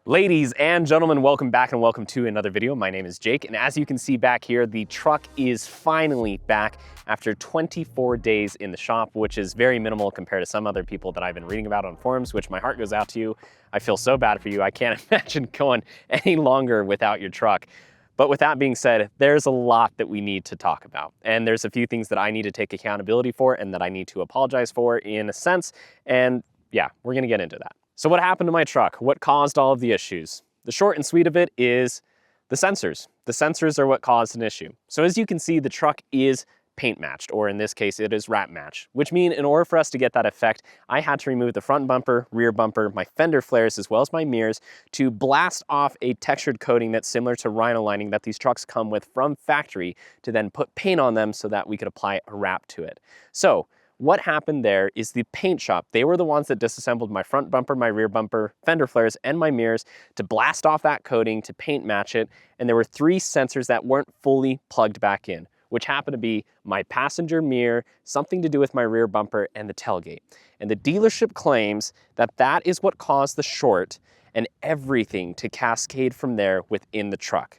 Ladies and gentlemen, welcome back and welcome to another video. My name is Jake, and as you can see back here, the truck is finally back after 24 days in the shop, which is very minimal compared to some other people that I've been reading about on forums, which my heart goes out to you. I feel so bad for you. I can't imagine going any longer without your truck. But with that being said, there's a lot that we need to talk about. And there's a few things that I need to take accountability for and that I need to apologize for in a sense. And yeah, we're gonna get into that. So what happened to my truck? What caused all of the issues? The short and sweet of it is the sensors. The sensors are what caused an issue. So as you can see, the truck is paint matched, or in this case, it is wrap matched, which means in order for us to get that effect, I had to remove the front bumper, rear bumper, my fender flares, as well as my mirrors to blast off a textured coating that's similar to Rhino lining that these trucks come with from factory to then put paint on them so that we could apply a wrap to it. So what happened there is the paint shop, they were the ones that disassembled my front bumper, my rear bumper, fender flares, and my mirrors to blast off that coating to paint match it. And there were 3 sensors that weren't fully plugged back in, which happened to be my passenger mirror, something to do with my rear bumper, and the tailgate. And the dealership claims that that is what caused the short and everything to cascade from there within the truck.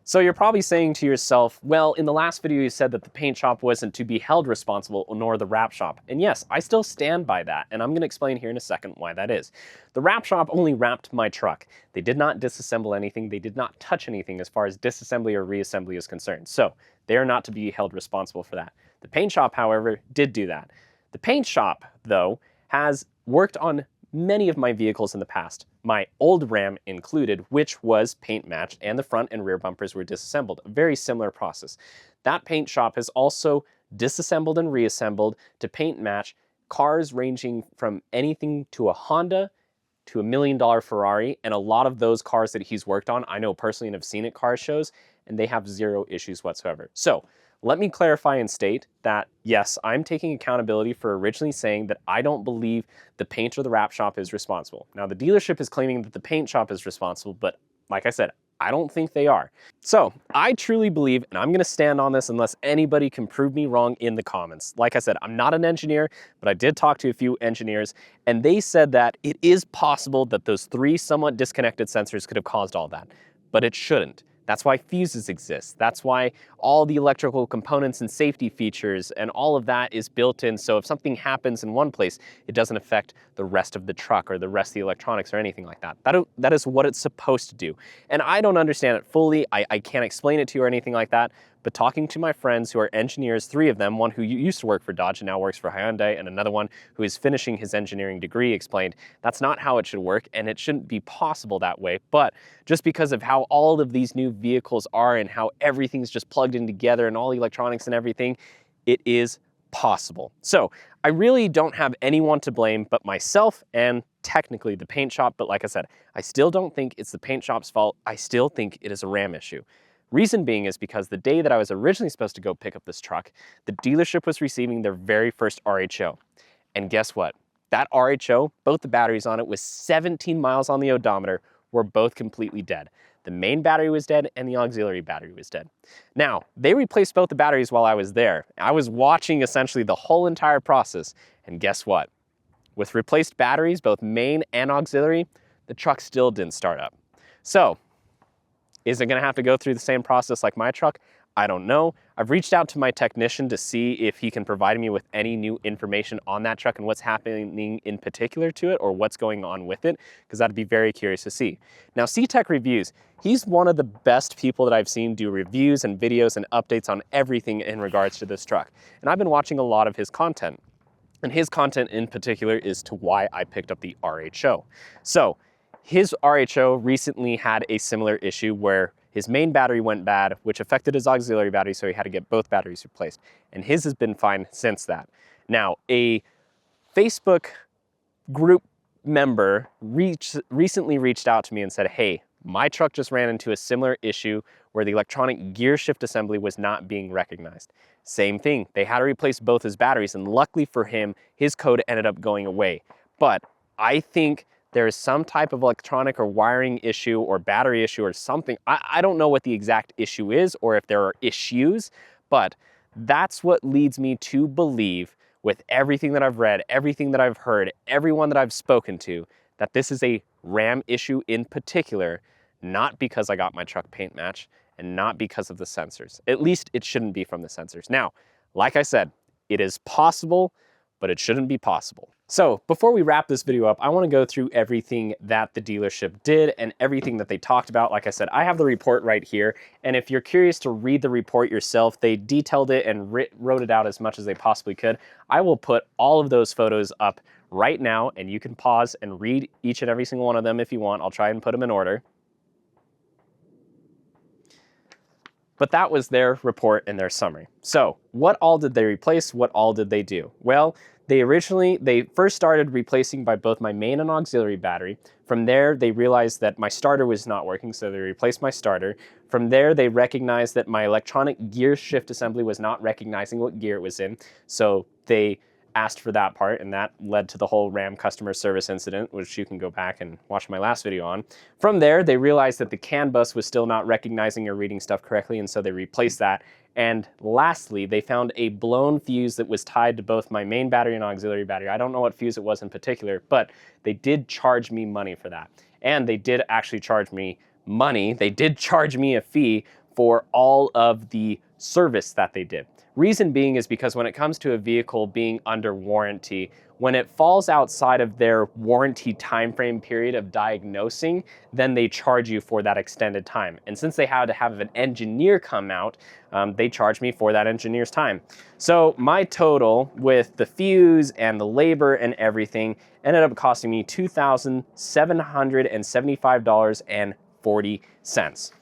So you're probably saying to yourself, well, in the last video you said that the paint shop wasn't to be held responsible, nor the wrap shop. And yes, I still stand by that, and I'm gonna explain here in a second why that is. The wrap shop only wrapped my truck. They did not disassemble anything, they did not touch anything as far as disassembly or reassembly is concerned. So they are not to be held responsible for that. The paint shop, however, did do that. The paint shop, though, has worked on many of my vehicles in the past, my old Ram included, which was paint matched and the front and rear bumpers were disassembled. A very similar process. That paint shop has also disassembled and reassembled to paint match cars ranging from anything to a Honda to $1 million Ferrari, and a lot of those cars that he's worked on, I know personally and have seen at car shows, and they have 0 issues whatsoever. So let me clarify and state that, yes, I'm taking accountability for originally saying that I don't believe the paint or the wrap shop is responsible. Now, the dealership is claiming that the paint shop is responsible, but like I said, I don't think they are. So I truly believe, and I'm gonna stand on this unless anybody can prove me wrong in the comments. Like I said, I'm not an engineer, but I did talk to a few engineers, and they said that it is possible that those 3 somewhat disconnected sensors could have caused all that, but it shouldn't. That's why fuses exist. That's why all the electrical components and safety features and all of that is built in. So if something happens in one place, it doesn't affect the rest of the truck or the rest of the electronics or anything like that. That is what it's supposed to do. And I don't understand it fully. I can't explain it to you or anything like that. But talking to my friends who are engineers, 3 of them, one who used to work for Dodge and now works for Hyundai, and another one who is finishing his engineering degree, explained that's not how it should work and it shouldn't be possible that way. But just because of how all of these new vehicles are and how everything's just plugged in together and all the electronics and everything, it is possible. So I really don't have anyone to blame but myself and technically the paint shop. But like I said, I still don't think it's the paint shop's fault. I still think it is a Ram issue. Reason being is because the day that I was originally supposed to go pick up this truck, the dealership was receiving their very first RHO. And guess what? That RHO, both the batteries on it with 17 miles on the odometer, were both completely dead. The main battery was dead and the auxiliary battery was dead. Now, they replaced both the batteries while I was there. I was watching essentially the whole entire process. And guess what? With replaced batteries, both main and auxiliary, the truck still didn't start up. So, is it gonna have to go through the same process like my truck? I don't know. I've reached out to my technician to see if he can provide me with any new information on that truck and what's happening in particular to it or what's going on with it, because I'd be very curious to see. Now, C-Tech Reviews, he's one of the best people that I've seen do reviews and videos and updates on everything in regards to this truck. And I've been watching a lot of his content. And his content in particular is to why I picked up the RHO. So, his RHO recently had a similar issue where his main battery went bad, which affected his auxiliary battery, so he had to get both batteries replaced. And his has been fine since that. Now, a Facebook group member recently reached out to me and said, hey, my truck just ran into a similar issue where the electronic gear shift assembly was not being recognized. Same thing, they had to replace both his batteries, and luckily for him, his code ended up going away. But I think there is some type of electronic or wiring issue or battery issue or something. I don't know what the exact issue is or if there are issues, but that's what leads me to believe with everything that I've read, everything that I've heard, everyone that I've spoken to, that this is a Ram issue in particular, not because I got my truck paint match and not because of the sensors. At least it shouldn't be from the sensors. Now, like I said, it is possible, but it shouldn't be possible. So before we wrap this video up, I want to go through everything that the dealership did and everything that they talked about. Like I said, I have the report right here. And if you're curious to read the report yourself, they detailed it and wrote it out as much as they possibly could. I will put all of those photos up right now, and you can pause and read each and every single one of them if you want. I'll try and put them in order. But that was their report and their summary. So what all did they replace? What all did they do? Well, they first started replacing by both my main and auxiliary battery. From there, they realized that my starter was not working, so they replaced my starter. From there, they recognized that my electronic gear shift assembly was not recognizing what gear it was in, so they asked for that part, and that led to the whole Ram customer service incident, which you can go back and watch my last video on. From there, they realized that the CAN bus was still not recognizing or reading stuff correctly, and so they replaced that. And lastly, they found a blown fuse that was tied to both my main battery and auxiliary battery. I don't know what fuse it was in particular, but they did charge me money for that. And they did actually charge me money. They did charge me a fee for all of the service that they did. Reason being is because when it comes to a vehicle being under warranty, when it falls outside of their warranty timeframe period of diagnosing, then they charge you for that extended time. And since they had to have an engineer come out, they charged me for that engineer's time. So my total with the fuse and the labor and everything ended up costing me $2,775.40.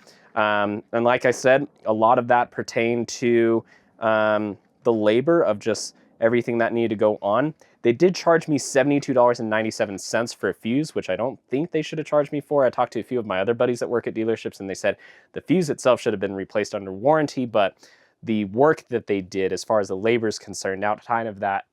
And like I said, a lot of that pertained to the labor of just everything that needed to go on. They did charge me $72.97 for a fuse, which I don't think they should have charged me for. I talked to a few of my other buddies that work at dealerships, and they said the fuse itself should have been replaced under warranty, but the work that they did as far as the labor is concerned outside of that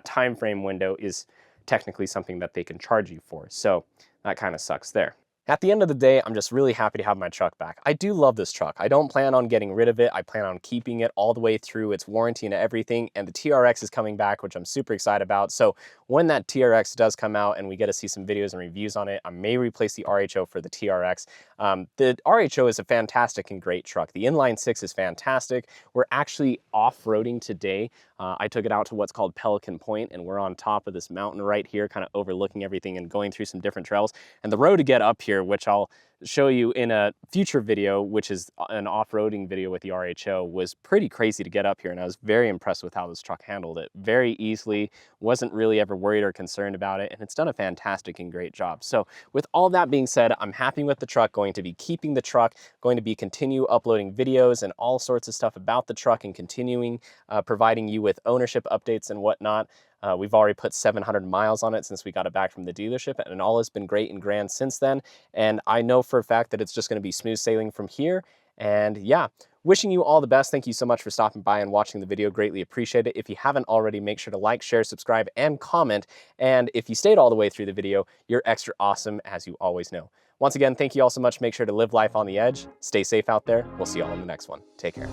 time frame window is technically something that they can charge you for. So that kind of sucks there. At the end of the day, I'm just really happy to have my truck back. I do love this truck. I don't plan on getting rid of it. I plan on keeping it all the way through its warranty and everything. And the TRX is coming back, which I'm super excited about. So when that TRX does come out and we get to see some videos and reviews on it, I may replace the RHO for the TRX. The RHO is a fantastic and great truck. The inline six is fantastic. We're actually off-roading today. I took it out to what's called Pelican Point, and we're on top of this mountain right here, kind of overlooking everything and going through some different trails. And the road to get up here, which I'll show you in a future video, which is an off-roading video with the RHO, was pretty crazy to get up here, and I was very impressed with how this truck handled it very easily. Wasn't really ever worried or concerned about it, and it's done a fantastic and great job. So with all that being said, I'm happy with the truck, going to be keeping the truck, going to be continue uploading videos and all sorts of stuff about the truck, and continuing providing you with ownership updates and whatnot. We've already put 700 miles on it since we got it back from the dealership, and all has been great and grand since then. And I know for a fact that it's just going to be smooth sailing from here. And yeah, wishing you all the best. Thank you so much for stopping by and watching the video. Greatly appreciate it. If you haven't already, make sure to like, share, subscribe, and comment. And if you stayed all the way through the video, you're extra awesome, as you always know. Once again, thank you all so much. Make sure to live life on the edge. Stay safe out there. We'll see you all in the next one. Take care.